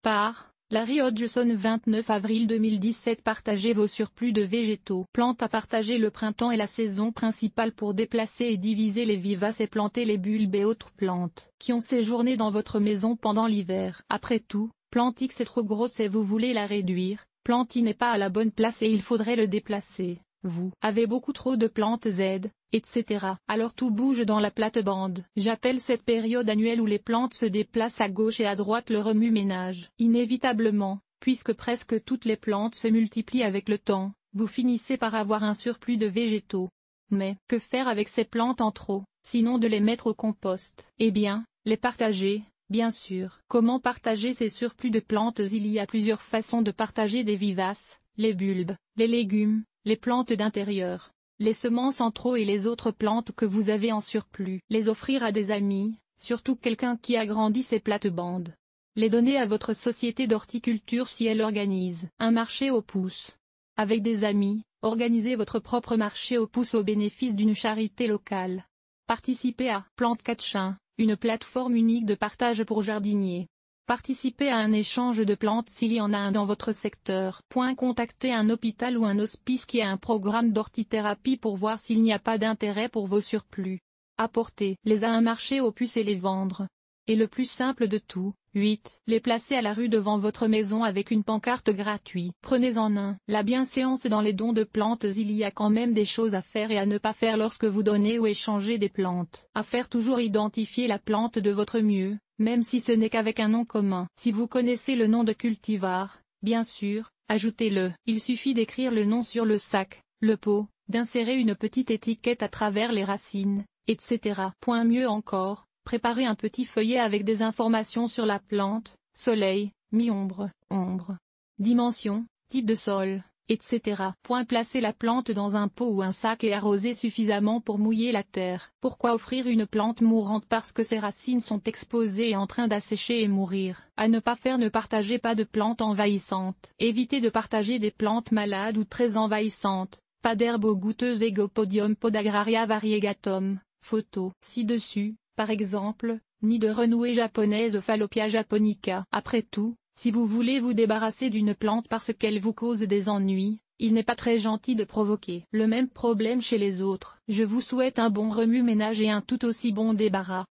Par Larry Hodgson 29 avril 2017. Partagez vos surplus de végétaux. Plantes à partager. Le printemps est la saison principale pour déplacer et diviser les vivaces et planter les bulbes et autres plantes qui ont séjourné dans votre maison pendant l'hiver. Après tout, plante X est trop grosse et vous voulez la réduire, plante Y n'est pas à la bonne place et il faudrait le déplacer. Vous avez beaucoup trop de plantes Z, etc. Alors tout bouge dans la plate-bande. J'appelle cette période annuelle où les plantes se déplacent à gauche et à droite le remue-ménage. Inévitablement, puisque presque toutes les plantes se multiplient avec le temps, vous finissez par avoir un surplus de végétaux. Mais, que faire avec ces plantes en trop, sinon de les mettre au compost? Eh bien, les partager, bien sûr. Comment partager ces surplus de plantes? Il y a plusieurs façons de partager des vivaces, les bulbes, les légumes, les plantes d'intérieur, les semences en trop et les autres plantes que vous avez en surplus. Les offrir à des amis, surtout quelqu'un qui agrandit ses plates-bandes. Les donner à votre société d'horticulture si elle organise un marché aux pousses. Avec des amis, organisez votre propre marché aux pousses au bénéfice d'une charité locale. Participez à Plante Catchin, une plateforme unique de partage pour jardiniers. Participez à un échange de plantes s'il y en a un dans votre secteur. Contactez un hôpital ou un hospice qui a un programme d'hortithérapie pour voir s'il n'y a pas d'intérêt pour vos surplus. Apportez-les à un marché aux puces et les vendre. Et le plus simple de tout, 8. Les placer à la rue devant votre maison avec une pancarte gratuite. Prenez-en un. La bienséance dans les dons de plantes. Il y a quand même des choses à faire et à ne pas faire lorsque vous donnez ou échangez des plantes. À faire: toujours identifier la plante de votre mieux, même si ce n'est qu'avec un nom commun. Si vous connaissez le nom de cultivar, bien sûr, ajoutez-le. Il suffit d'écrire le nom sur le sac, le pot, d'insérer une petite étiquette à travers les racines, etc. Mieux encore, préparez un petit feuillet avec des informations sur la plante: soleil, mi-ombre, ombre, dimension, type de sol, etc. Placez la plante dans un pot ou un sac et arrosez suffisamment pour mouiller la terre. Pourquoi offrir une plante mourante? Parce que ses racines sont exposées et en train d'assécher et mourir. À ne pas faire: ne partagez pas de plantes envahissantes. Évitez de partager des plantes malades ou très envahissantes. Pas d'herbes goûteuses. Egopodium podagraria variegatum. Photo ci-dessus. Par exemple, nid de renouée japonaise Phallopia japonica. Après tout, si vous voulez vous débarrasser d'une plante parce qu'elle vous cause des ennuis, il n'est pas très gentil de provoquer le même problème chez les autres. Je vous souhaite un bon remue-ménage et un tout aussi bon débarras.